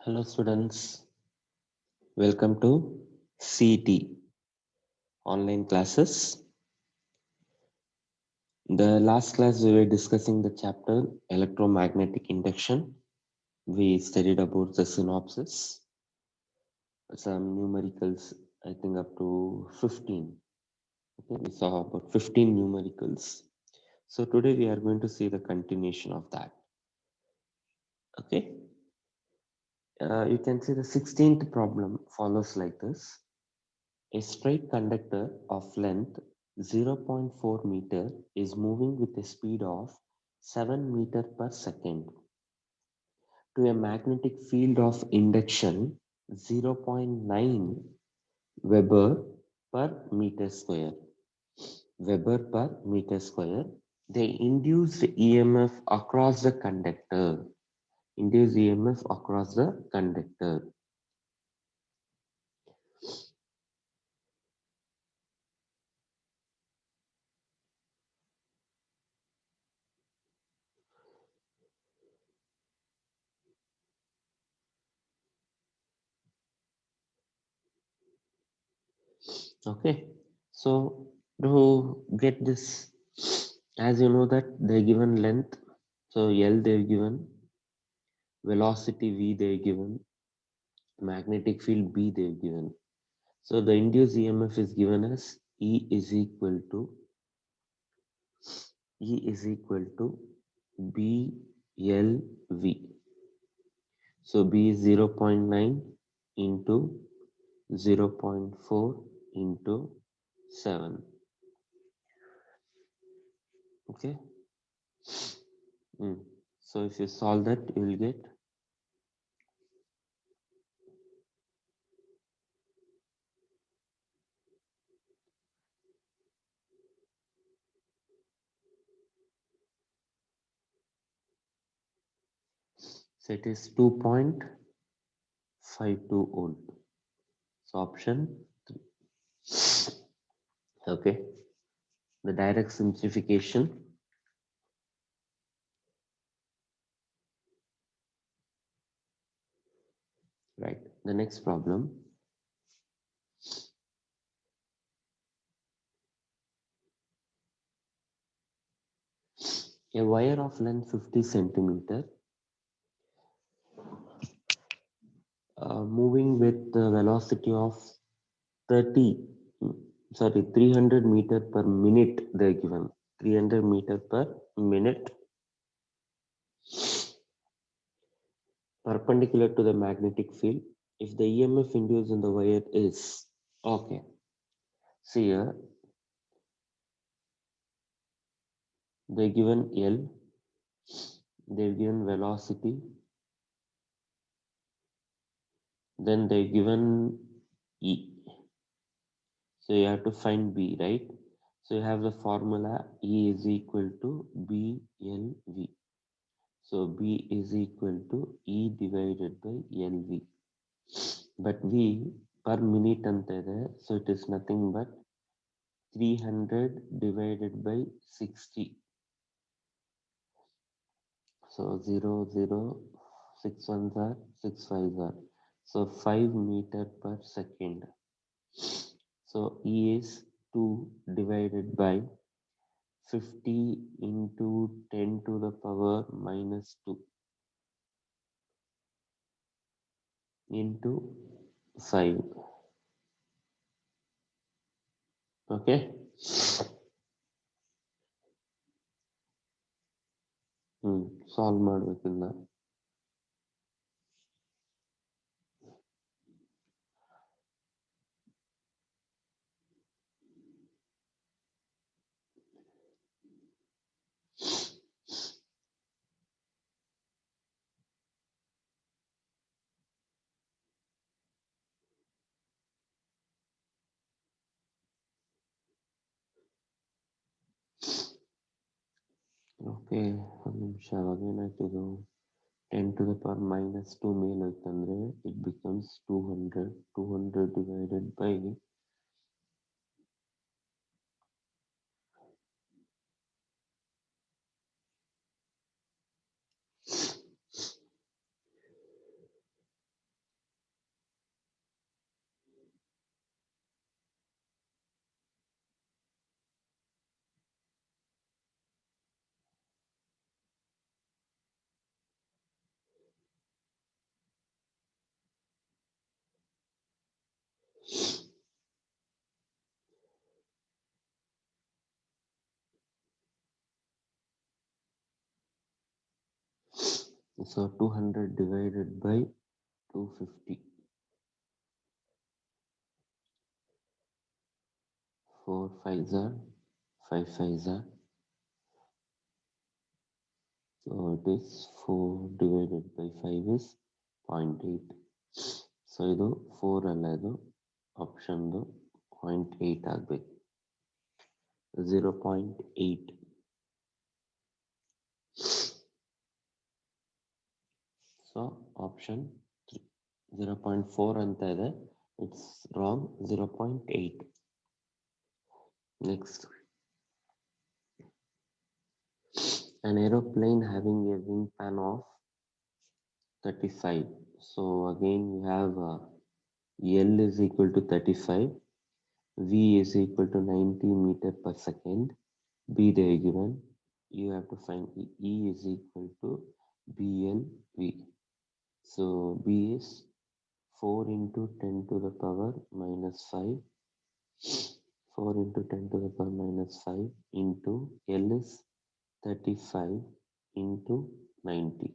Hello students, welcome to CET online classes. The last class we were discussing the chapter electromagnetic induction. We studied about the synopsis, some numericals, I think up to 15. Okay, we saw about 15 numericals. So today we are going to see the continuation of that. Okay, you can see the 16th problem follows like this. A straight conductor of length 0.4 meter is moving with a speed of 7 meter per second to a magnetic field of induction 0.9 Weber per meter square. Weber per meter square. The induced EMF across the conductor. Induced EMF across the conductor. Okay, so to get this, as you know that they're given length, so L they're given, velocity V they're given, magnetic field B they're given. So the induced EMF is given as E is equal to BLV. So B is 0.9 into 0.4 into 7. Okay. So if you solve that, you will get so it is 2.52 volt. So option 3. Okay. The direct simplification. Right. The next problem. A wire of length 50 centimeter moving with the velocity of 300 meter per minute they're given. 300 meter per minute perpendicular to the magnetic field. If the EMF induced in the wire is okay. See here, they're given L, they're given velocity, then they're given E. So you have to find B, right? So you have the formula E is equal to BLV. So B is equal to E divided by LV. But V per minute ante ಇದೆ, so it is nothing but 300 divided by 60. So 6 ones are 6 fives are. So 5 meter per second. So E is 2 divided by 50 into 10 to the power minus 2 into 5. Okay. Solve ಮಾಡಬೇಕಿಲ್ಲ. Okay ಒಂದು ನಿಮಿಷ ಅವಾಗೇನಾಯ್ತು 10 to the power minus 2 ಮೇಲೆ ಹೋಯ್ತಂದ್ರೆ it becomes 200 divided by So 200 divided by 250. 4 5s are 5 5s are. So it is 4 divided by 5 is 0.8. So ಇದು 4 ಅಲ್ಲ, ಇದು option 0.8 ಆಗಬೇಕು. 0.8. So option 0.4 ಅಂತ ಇದೆ. It's wrong. 0.8. Next, an aeroplane having a wing span of 35. So again you have L is equal to 35, V is equal to 90 meter per second. B they are given. You have to find E is equal to BLV. So B is 4 into 10 to the power minus 5. 4 into 10 to the power minus 5 into L is 35 into 90.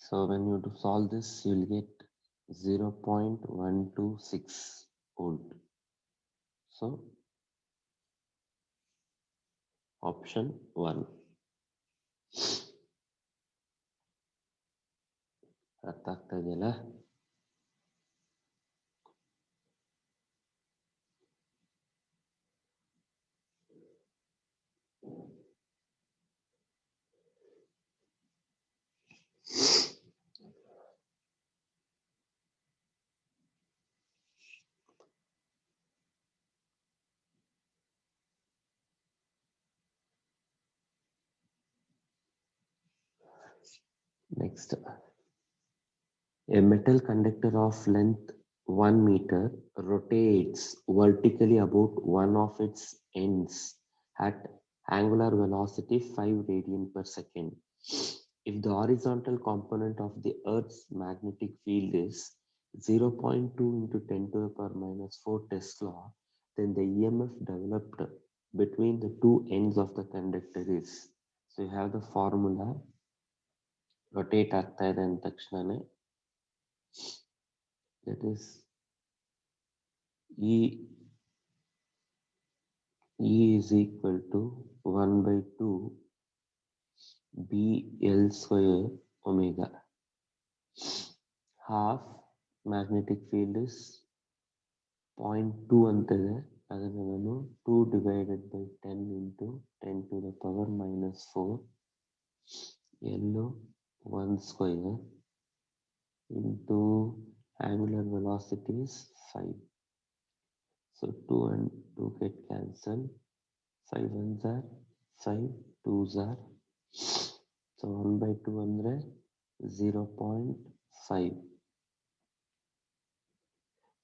So when you to solve this, you will get 0.126 volt. So option 1. ಅರ್ಥ ಆಗ್ತಾ ಇದೆಯಲ್ಲ? Next, a metal conductor of length 1 meter rotates vertically about one of its ends at angular velocity 5 radian per second. If the horizontal component of the Earth's magnetic field is 0.2 into 10 to the power minus 4 Tesla, then the EMF developed between the two ends of the conductor is. So you have the formula. Rotate ಆಗ್ತಾ ಇದೆ ಅಂದ ತಕ್ಷಣನೇ, that is E is equal to 1 by 2 BL square omega. Half magnetic field is 0.2 ಅಂತ ಇದೆ, ಅದನ್ನು ನಾನು 2 divided by 10 into 10 to the power minus 4 L 1 square into angular velocity is 5. So 2 and 2 get cancelled. 5 ones are 5, 2s are. So 1 by 2 andre 0.5.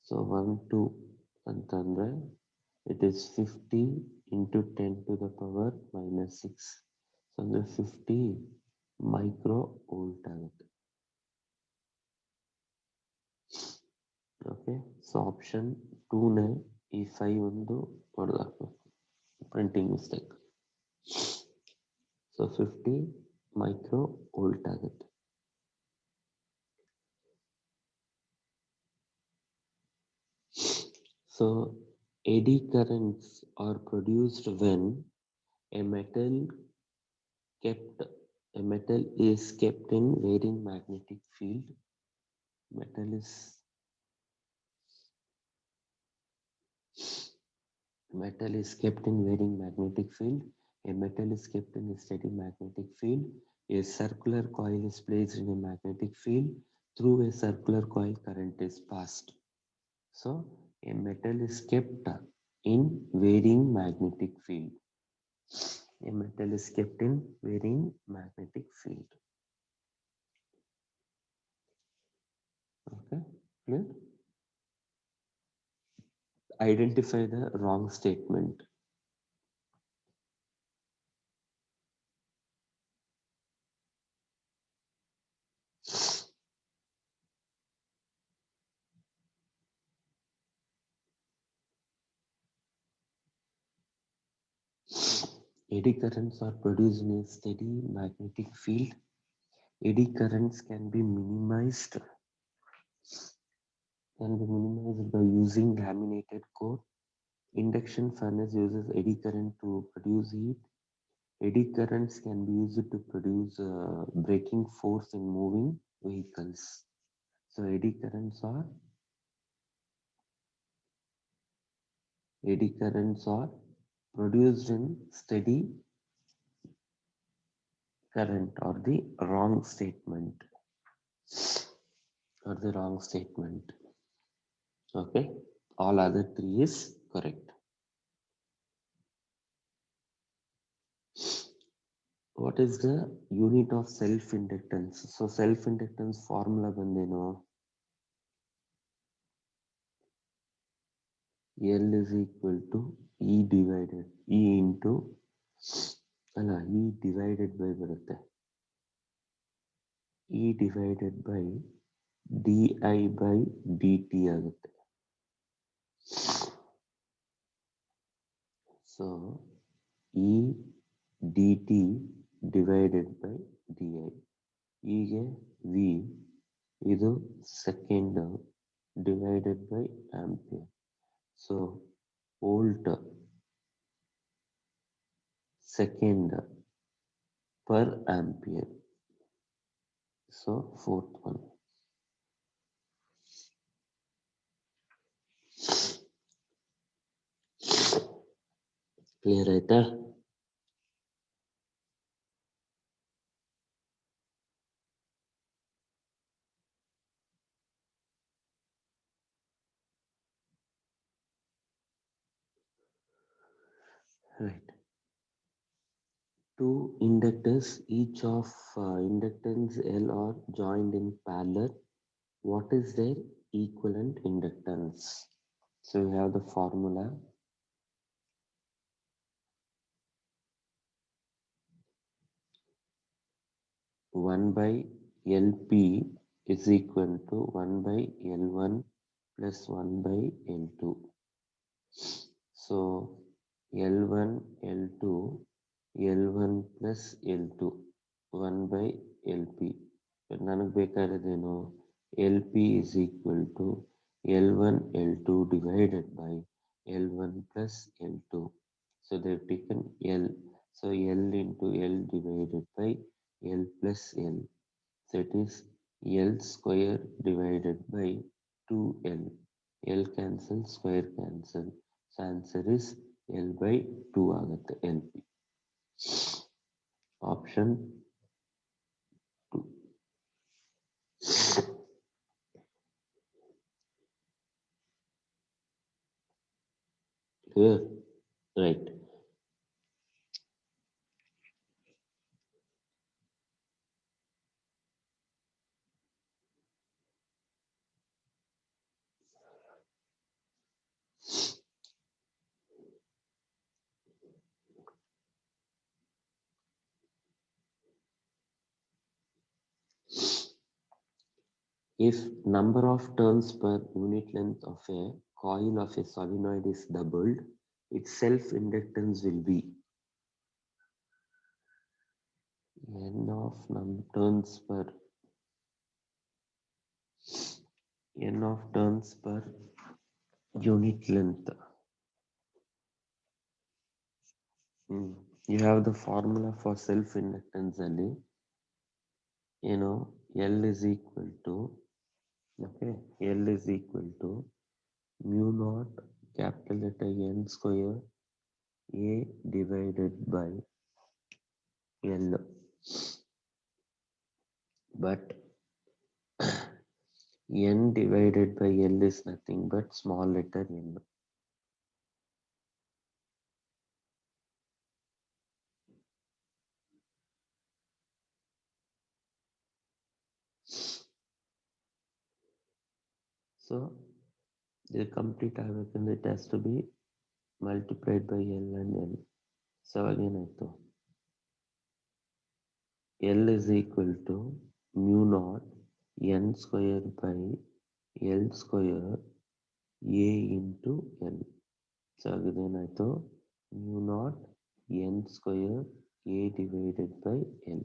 So 1, 2 ಅಂತಂದ್ರೆ it is 50 into 10 to the power minus 6. So ಅಂದ್ರೆ 50 micro volt ಆಗುತ್ತೆ. Okay, so option 2 ನೇ ಈ 5 ಒಂದು ಹೊಡೆದಾಕ್ಬೇಕು, printing mistake. So 50 micro volt ಆಗುತ್ತೆ. So eddy currents are produced when a metal is kept in varying magnetic field. Metal is kept in varying magnetic field. A metal is kept in a steady magnetic field. A circular coil is placed in a magnetic field. Through a circular coil, current is passed. So a metal is kept in varying magnetic field. A metal is kept in varying magnetic field. Okay, clear? Identify the wrong statement. Eddy currents are produced in a steady magnetic field. Eddy currents can be minimized by using laminated core. Induction furnace uses eddy current to produce heat. Eddy currents can be used to produce braking force in moving vehicles. So eddy currents are produced in steady current, or the wrong statement. Okay, all other three is correct. What is the unit of self-inductance? So self-inductance formula bandeno L is equal to E divided by ಬರುತ್ತೆ E divided by di by dt ಆಗುತ್ತೆ. So E dt divided by di. ಹೀಗೆ V ಇದು second divided by ampere. So volt second per ampere. So fourth one. Clear ಆಯ್ತಾ? Right. Two inductors, each of inductance L are joined in parallel. What is their equivalent inductance? So we have the formula. One by LP is equal to 1 by L1 plus 1 by L2. So L1, L2, L1 plus L2, 1 by LP. ನನಗೆ ಬೇಕಾಗಿರೋದೇನು LP is equal to L1, L2 divided by L1 plus L2. So they've taken L. So L into L divided by L plus L. So it is L square divided by 2L. L cancel, square cancel. So answer is L by 2 ಆಗುತ್ತೆ LP. Option 2. Clear? Right. If number of turns per unit length of a coil of a solenoid is doubled, its self-inductance will be n of turns per unit length. You have the formula for self-inductance ಅಲ್ಲಿ L is equal to mu naught capital letter N square A divided by L. But N divided by L is nothing but small letter n. So the complete agಬೇಕಂದ್ರೆ it has to be multiplied by L and L. So again L is equal to mu naught N square by L square A into L. So again mu naught n square a divided by n.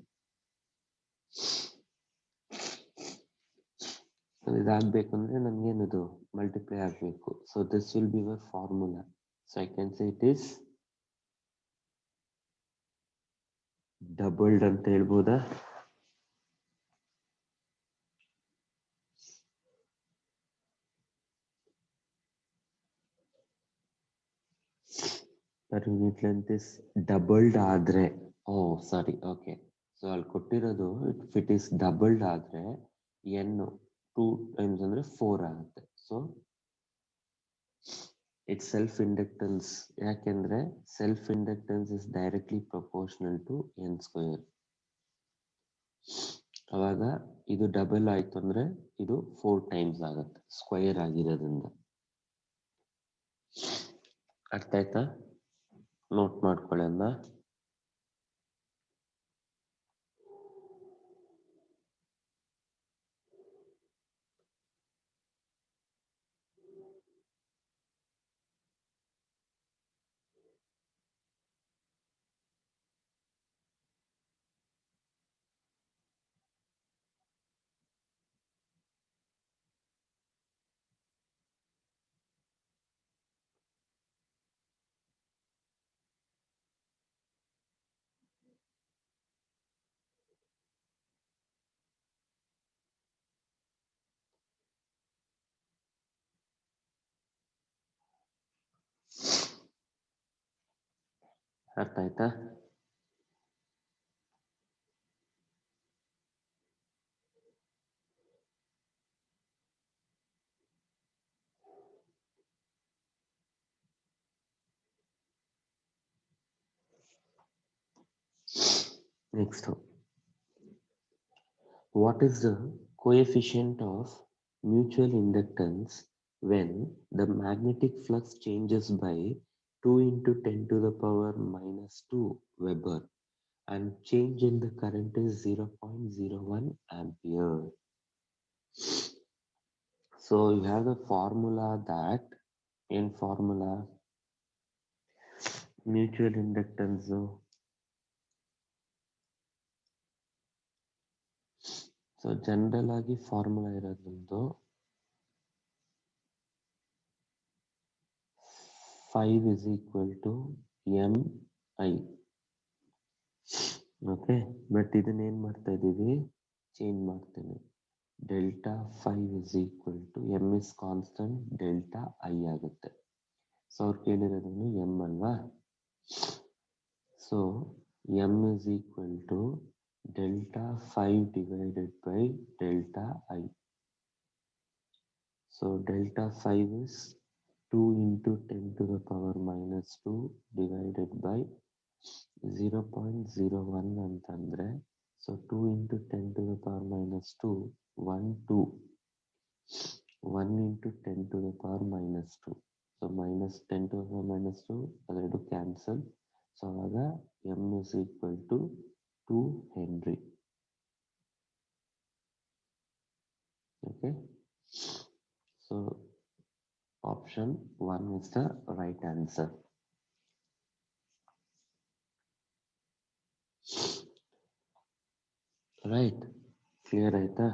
ಇದಾಗಬೇಕಂದ್ರೆ ನನಗೇನದು multiply ಆಗಬೇಕು. So this will be our formula. So I can say it is doubled ಅಂತ ಹೇಳ್ಬೋದಾ? per unit length is doubled ಆದ್ರೆ ಸಾರಿ okay. So ಅಲ್ಲಿ ಕೊಟ್ಟಿರೋದು if it is doubled ಆದ್ರೆ n 2 times ಅಂದ್ರೆ 4 ಆಗುತ್ತೆ. ಸೊ ಇಟ್ ಸೆಲ್ಫ್ ಇಂಡಕ್ಟೆನ್ಸ್, ಯಾಕೆಂದ್ರೆ self inductance is directly proportional to n square. ಅವಾಗ ಇದು ಡಬಲ್ ಆಯ್ತು ಅಂದ್ರೆ ಇದು 4 ಟೈಮ್ಸ್ ಆಗುತ್ತೆ ಸ್ಕ್ವೇರ್ ಆಗಿರೋದ್ರಿಂದ. ಅರ್ಥ ಆಯ್ತಾ? ನೋಟ್ ಮಾಡ್ಕೊಳ್ಳೋಣ. ಅರ್ಥ ಆಯ್ತಾ? Next, what is the coefficient of mutual inductance when the magnetic flux changes by 2 into 10 to the power minus 2 Weber and change in the current is 0.01 ampere. So you have the formula that in formula mutual inductance. So general ಆಗಿ formula ಇರೋದ್ರದ್ದು 5 is equal to mi. Okay, but ಇದನ್ನ ಏನ್ ಮಾಡ್ತಾ ಇದೀವಿ, change ಮಾಡ್ತೇವೆ. Delta 5 is equal to m is constant, delta I ಆಗುತ್ತೆ. So ಅವ್ರು ಕೇಳಿರೋದನ್ನು m ಅಲ್ವಾ? So m is equal to delta 5 divided by delta I. So delta 5 is 2 into 10 to the power minus 2 divided by 0.01 ಅಂತಂದ್ರೆ, so 2 into 10 to the power minus 2, 1, 2, 1 into 10 to the power minus 2. So minus 10 to the power minus 2, ಅದೆರಡು cancel. So ಆಗ m is equal to 2 Henry. Okay. So option 1 is the right answer. Right, clear ಆಯ್ತಾ?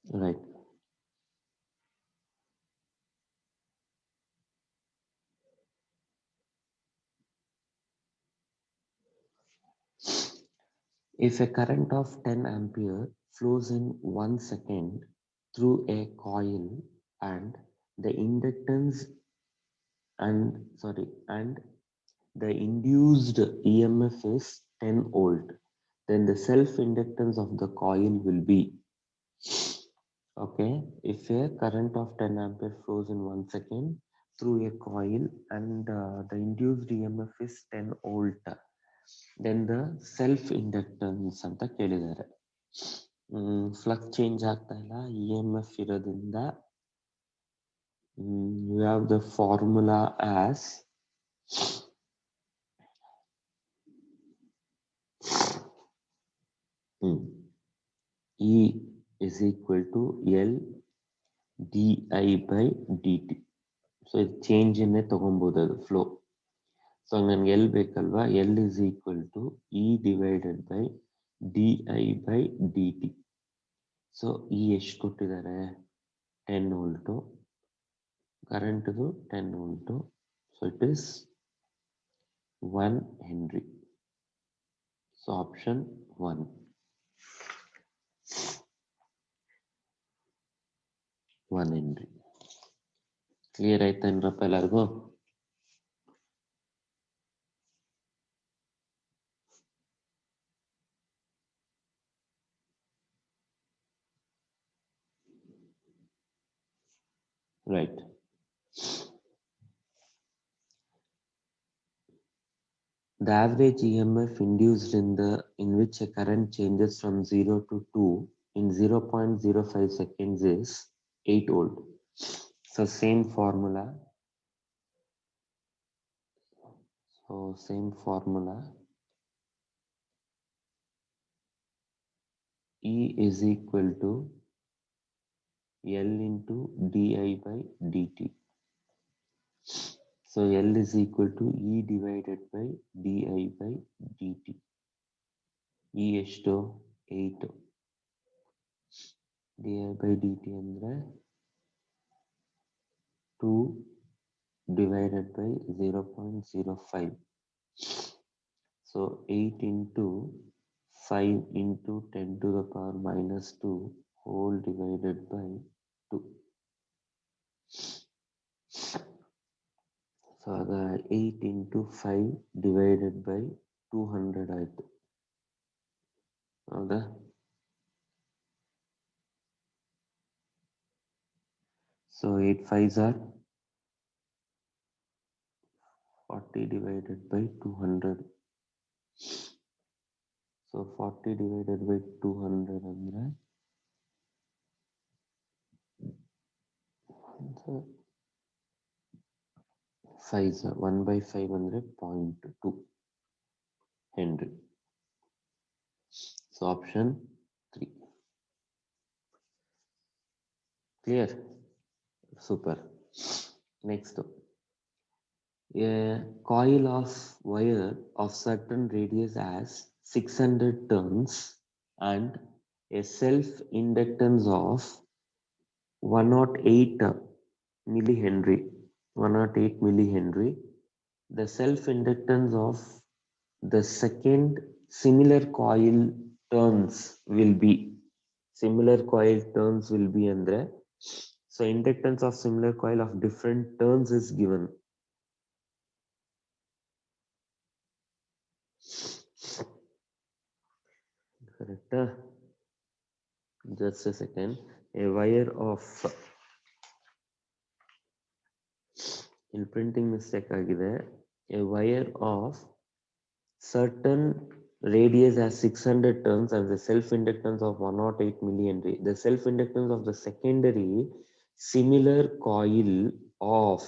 Right. If a current of 10 ampere flows in 1 second through a coil and the inductance and the induced EMF is 10 volt, then the self inductance of the coil will be, okay, if a current of 10 ampere flows in 1 second through a coil and the induced EMF is 10 volt, then the self inductance ಅಂತ ಕೇಳಿದ್ದಾರೆ. Flux change ಆಗ್ತಾ ಇಲ್ಲ, E M F ಇರೋದ್ರಿಂದ you have the formula as E is equal to L di by dt. So ಇದು change ಇನ್ನೇ ತಗೊಬೋದು, ಅದು flow. So ನನಗೆ ಎಲ್ ಬೇಕಲ್ವಾ, L is equal to E divided by D I by D T. So E ಎಷ್ಟು ಕೊಟ್ಟಿದ್ದಾರೆ, 10 volt, ಕರೆಂಟ್ದು 10 volt. So it is 1 henry. So option 1. Henry. Clear ಆಯ್ತೇನ್ರಪ್ಪ ಎಲ್ಲರಿಗೂ? Right. The average EMF induced in which a current changes from 0 to 2 in 0.05 seconds is 8 volt. So same formula. E is equal to L into di by dt. So L is equal to E divided by di by dt. E ಎಷ್ಟು 8. di by dt ಅಂದ್ರೆ 2 divided by 0.05. So 8 into 5 into 10 to the power minus 2 whole divided by 2. So 8 into 5 divided by 200 ಆಯ್ತು. ಹೌದಾ? So 8 5s are 40 divided by 200. So 40 divided by 200 ಅಂದ್ರೆ 5s 1 by 5 ಅಂದ್ರೆ 0.2 henry. So option 3. Clear? Super. Next, a coil of wire of certain radius has 600 turns and a self inductance of 108 millihenry. 108 millihenry. The self inductance of the second similar coil turns will be andre, so inductance of similar coil of different turns is given. Correct? Just a second. A wire of in printing mistake agide. A wire of certain radius has 600 turns and the self inductance of 108 millihenry. The self inductance of the secondary similar coil of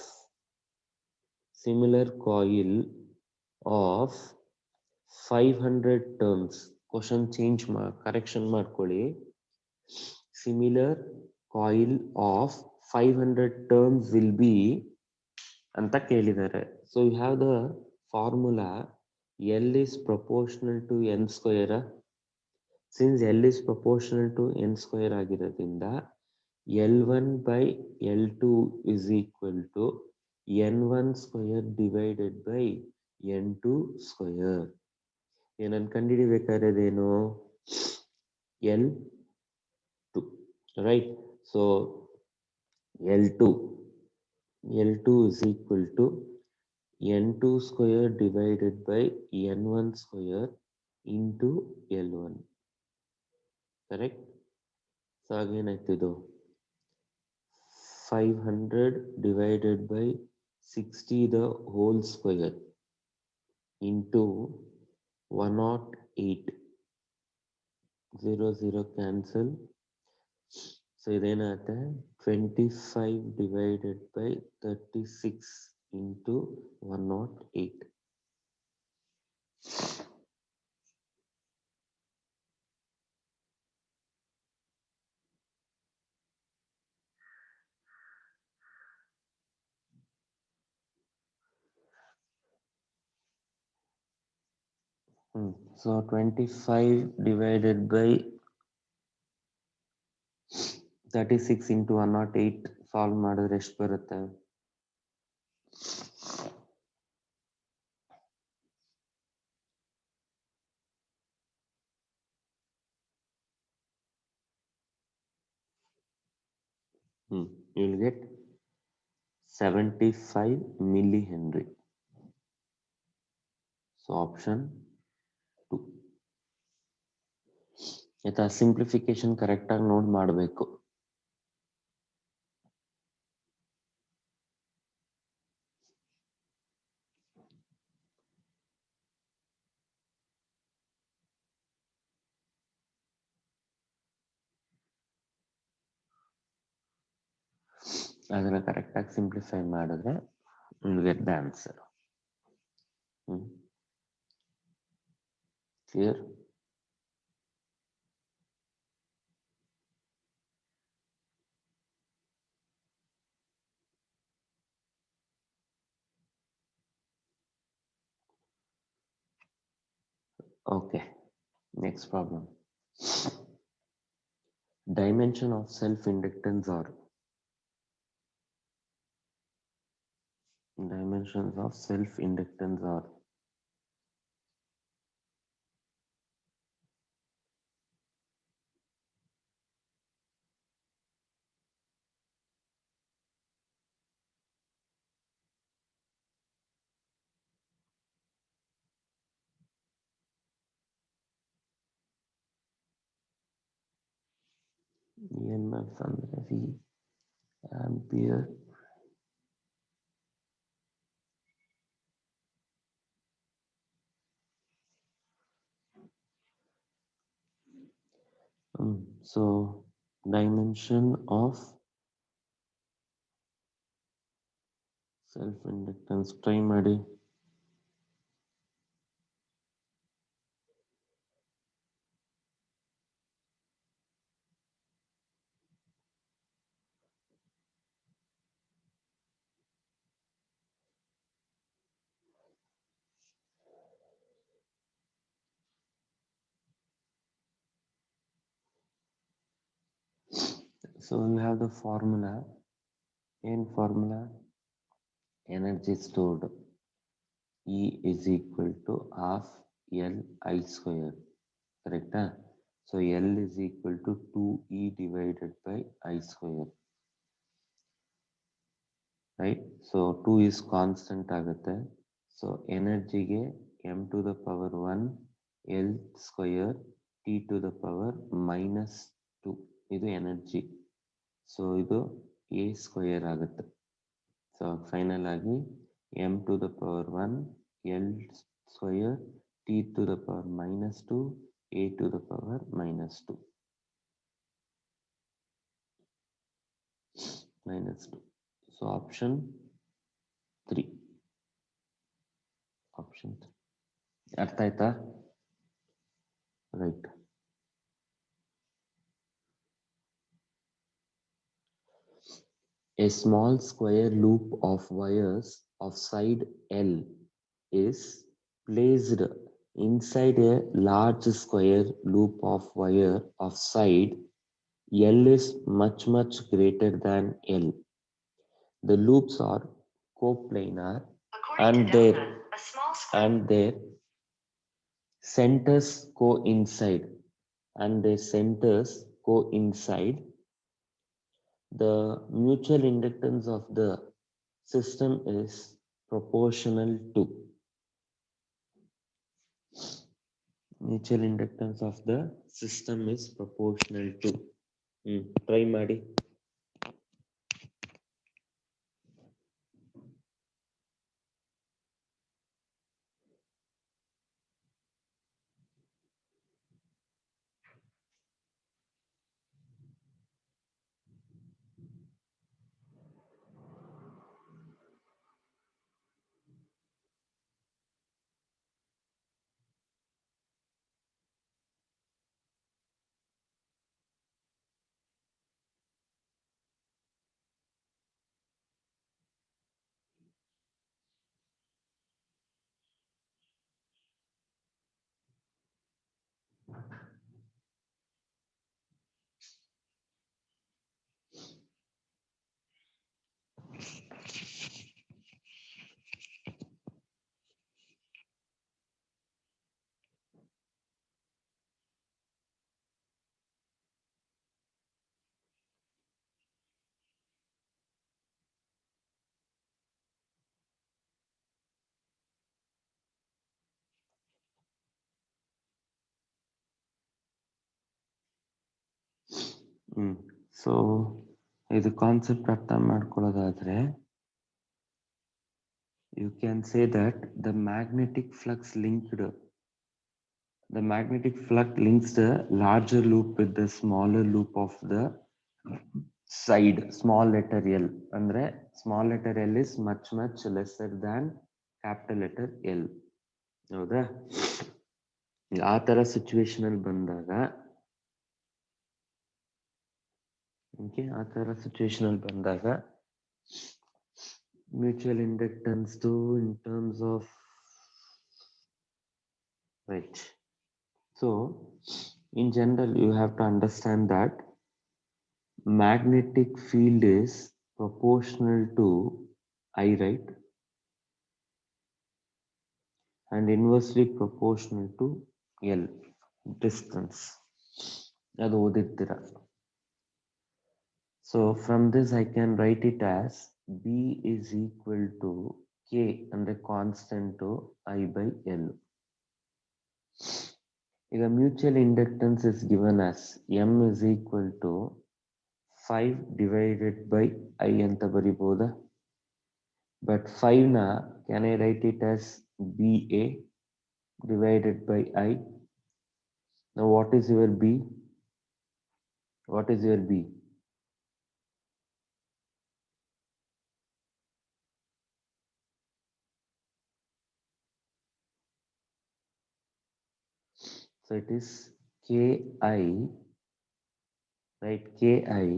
500 turns. Question change correction ಮಾಡ್ಕೊಳ್ಳಿ. Similar coil of 500 turns will be ಅಂತ ಕೇಳಿದ್ದಾರೆ. So you have the formula L is proportional to n square. Since L is proportional to n square ಆಗಿರೋದ್ರಿಂದ L1 by L2 is equal to n1 square divided by n2 square. ಏನನ್ನು ಕಂಡುಹಿಡಿಬೇಕಾದ್ರೇನು? L2, right? So L2 is equal to n2 square divided by n1 square into L1. Correct? So again ಇದು 500 divided by 60 the whole square into 108 0 0 cancel. So ಇದೇನಾಗುತ್ತೆ 25 divided by 36 into 108. So 25 divided by 36 into 108 solve ಮಾಡಿದ್ರೆ ಎಷ್ಟು ಬರುತ್ತೆ? You'll get 75 millihenry. So option 2. ಆಯ್ತಾ? Simplification ಕರೆಕ್ಟಾಗಿ ನೋಡಿ ಮಾಡಬೇಕು. ಅದನ್ನ ಕರೆಕ್ಟಾಗಿ ಸಿಂಪ್ಲಿಫೈ ಮಾಡಿದ್ರೆ you'll get the answer. Clear? Okay, next problem. Dimension of self-inductance are dimensions of self-inductance are EMF ಅಂದ್ರೆ V ampere so dimension of self-inductance try ಮಾಡಿ. So we have the formula. In formula, energy stored E is equal to half L I square. Correct? So L is equal to 2E divided by I square. Right? So 2 is constant ಆಗುತ್ತೆ. So ಎನರ್ಜಿಗೆ m to the power 1 L square T to the power minus 2 ಇದು energy. So ಇದು A square ಆಗುತ್ತೆ. So final ಆಗಿ m to the power 1 L square T to the power minus 2 A to the power minus 2 minus 2. So option 3. Option 3. ಅರ್ಥ ಆಯ್ತಾ? Right. A small square loop of wires of side L is placed inside a large square loop of wire of side L is much greater than L. The loops are coplanar and their centers coincide. The mutual inductance of the system is proportional to try ಮಾಡಿ. So ಇದು concept ಅರ್ಥ ಮಾಡ್ಕೊಳ್ಳೋದಾದ್ರೆ you can say that the magnetic flux links the larger loop with the smaller loop of the side, small letter L. Andre small letter L is much lesser than capital letter L. ಹೌದಾ? ಆ ತರ situation ಅಲ್ಲಿ ಬಂದಾಗ mutual inductance to in terms of right. So in general you have to understand that magnetic field is proportional to I, right, and inversely proportional to L, distance. ಅದು ಓದಿರ್ತೀರ. So from this I can write it as B is equal to K and the constant to I by L. ಈಗ mutual inductance is given as M is equal to 5 divided by I ಅಂತ ಬರಿಬೋದಾ? But 5 na can I write it as BA divided by I? Now what is your B? What is your B? So it is KI, right? KI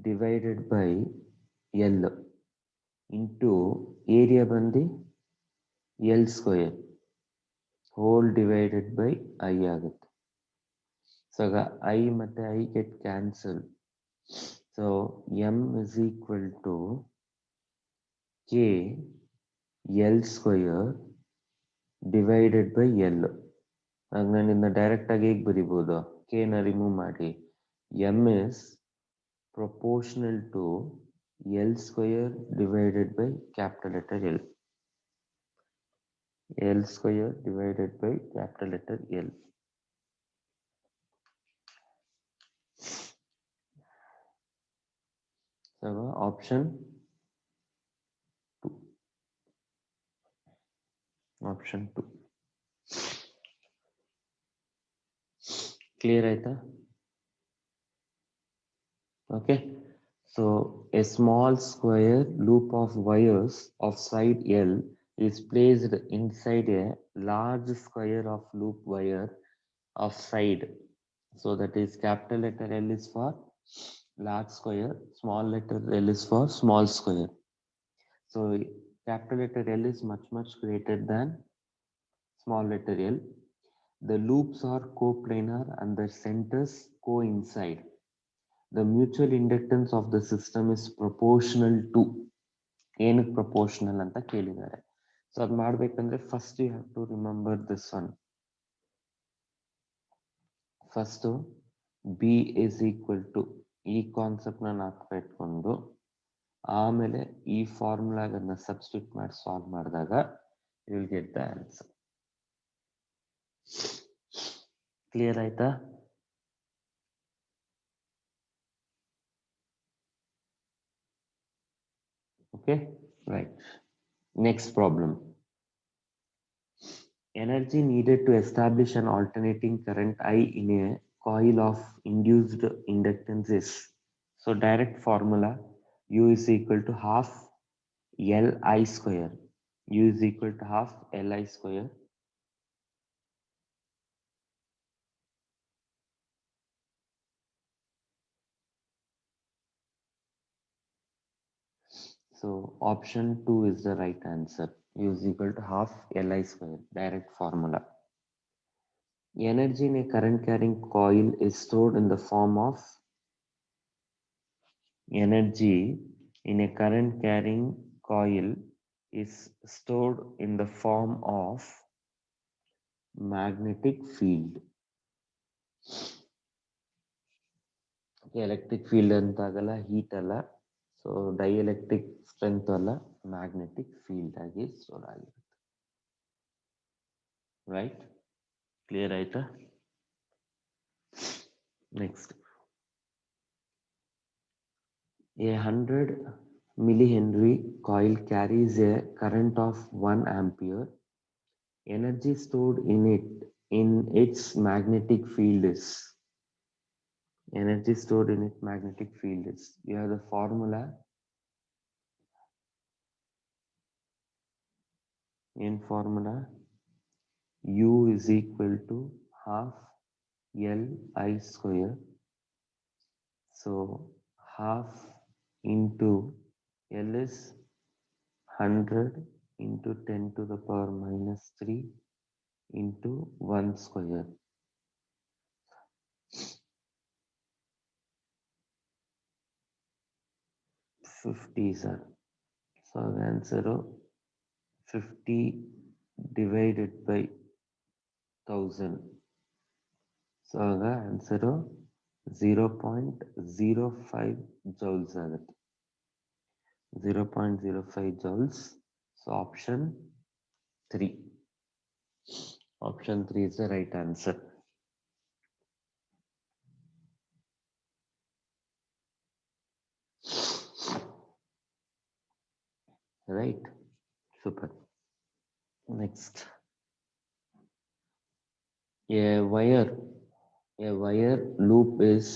divided by L into area bandi L square whole divided by I ಆಗುತ್ತೆ. So I ಮತ್ತೆ I get cancelled. So M is equal to K L square divided by L. ಆಗ ನಾನು ಇದನ್ನ direct ಆಗಿ ಹೇಗೆ ಬರಿಬೋದು? K ನ remove ಮಾಡಿ M is proportional to L square divided by capital letter L. L square divided by capital letter L. So option 2. Option 2. Clear aita? Okay. So a small square loop of wires of side L is placed inside a large square of loop wire of side. So that is capital letter L is for large square, small letter L is for small square. So capital letter L is much greater than small letter L. The loops are coplanar and the centers coincide. The mutual inductance of the system is proportional to ಏನಕ್ಕೆ proportional ಅಂತ ಕೇಳಿದ್ದಾರೆ. So ಅದು ಮಾಡ್ಬೇಕಂದ್ರೆ first you have to remember this one. First B is equal to ಈ concept ನ ನಾಲ್ಕು ಇಟ್ಕೊಂಡು ಆಮೇಲೆ ಈ ಫಾರ್ಮುಲಾಗ ಅದನ್ನ ಸಬ್ಸ್ಟಿಟ್ಯೂಟ್ ಮಾಡಿ ಸಾಲ್ವ್ ಮಾಡಿದಾಗ you will get the answer. Clear ಆಯ್ತಾ? Okay, right. Next problem. Energy needed to establish an alternating current I in a coil of induced inductance is. So direct formula, U is equal to half Li square. U is equal to half Li square. So option 2 is the right answer. U is equal to half Li square, direct formula. Energy in a current carrying coil is stored in the form of energy in a current carrying coil is stored in the form of magnetic field. Electric field antagala, heat alla, so dielectric strength alla, magnetic field agi stored agirutte. Right? Clear aita? Next. A 100 millihenry coil carries a current of 1 ampere. Energy stored in its magnetic field is energy stored in its magnetic field is. You have the formula U is equal to half Li square. So half into L is 100 into 10 to the power minus 3 into 1 square. 50 sir. So answer 50 divided by 1000. So answer 0.05 joules ಆಗುತ್ತೆ. 0.05 joules. So option 3. Option 3 is the right answer. Right? Super. Next. A wire loop is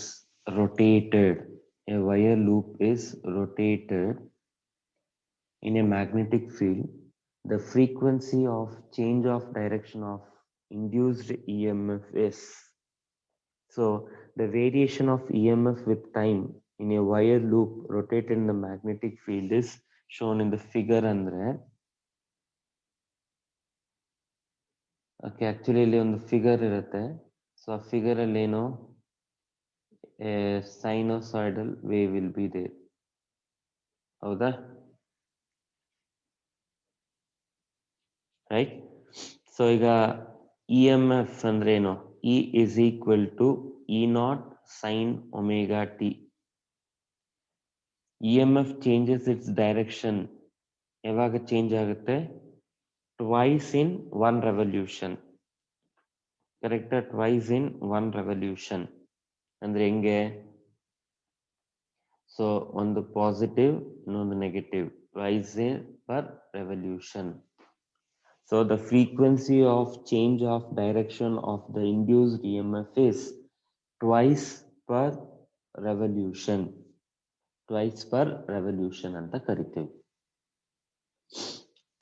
rotated. A wire loop is rotated in a magnetic field. The frequency of change of direction of induced EMF is. So the variation of EMF with time in a wire loop rotated in the magnetic field is shown in the figure andre. Okay, actually ಇಲ್ಲಿ ಒಂದು figure ಇರುತ್ತೆ. So ಆ figure ಅಲ್ಲಿ ಏನು sinusoidal wave will be there. ಹೌದಾ? Right. So ಈಗ EMF ಅಂದ್ರೆ ಏನು? E is equal to E naught sin omega t. EMF changes its direction. ಯಾವಾಗ ಚೇಂಜ್ ಆಗುತ್ತೆ? Twice in one revolution. Correct? Twice in one revolution. ಅಂದ್ರೆ ಹೆಂಗೆ? So ಒಂದು positive ಇನ್ನೊಂದು negative twice per revolution. So the frequency of change of direction of the induced EMF is twice per revolution. Twice per revolution ಅಂತ ಕರಿತೀವಿ.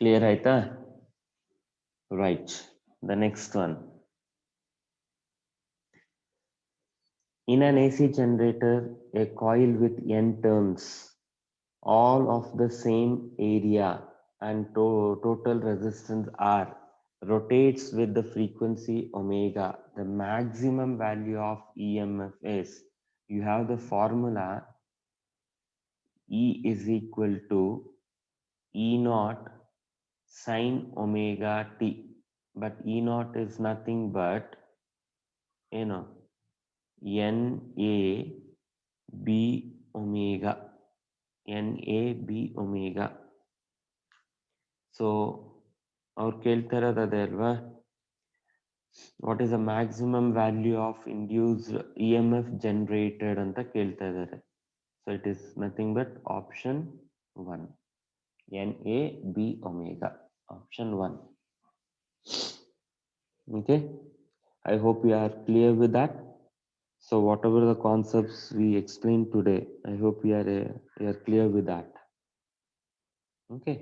Clear ಆಯ್ತಾ? Right. The next one. In an AC generator, a coil with N turns, all of the same area and total resistance R, rotates with the frequency omega. The maximum value of EMF is, you have the formula E is equal to E naught sin omega t, but E naught is nothing but NAB omega. NAB omega. So ಅವ್ರು ಕೇಳ್ತಾ ಇರೋದು ಅದೇ ಅಲ್ವಾ? What is the maximum value of induced EMF generated ಅಂತ ಕೇಳ್ತಾ ಇದ್ದಾರೆ. So it is nothing but option 1, NAB omega. Option 1. Okay, I hope you are clear with that. So whatever the concepts we explained today, I hope you are clear with that. Okay,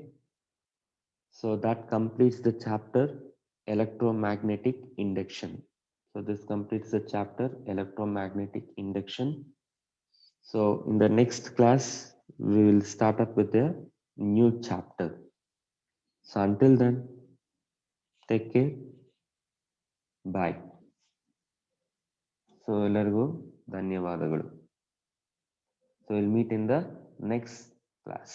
so that completes the chapter electromagnetic induction. So this completes the chapter electromagnetic induction. So in the next class we will start up with a new chapter. So until then, take care. Bye. So ಎಲ್ಲರಿಗೂ ಧನ್ಯವಾದಗಳು. So we'll meet in the next class.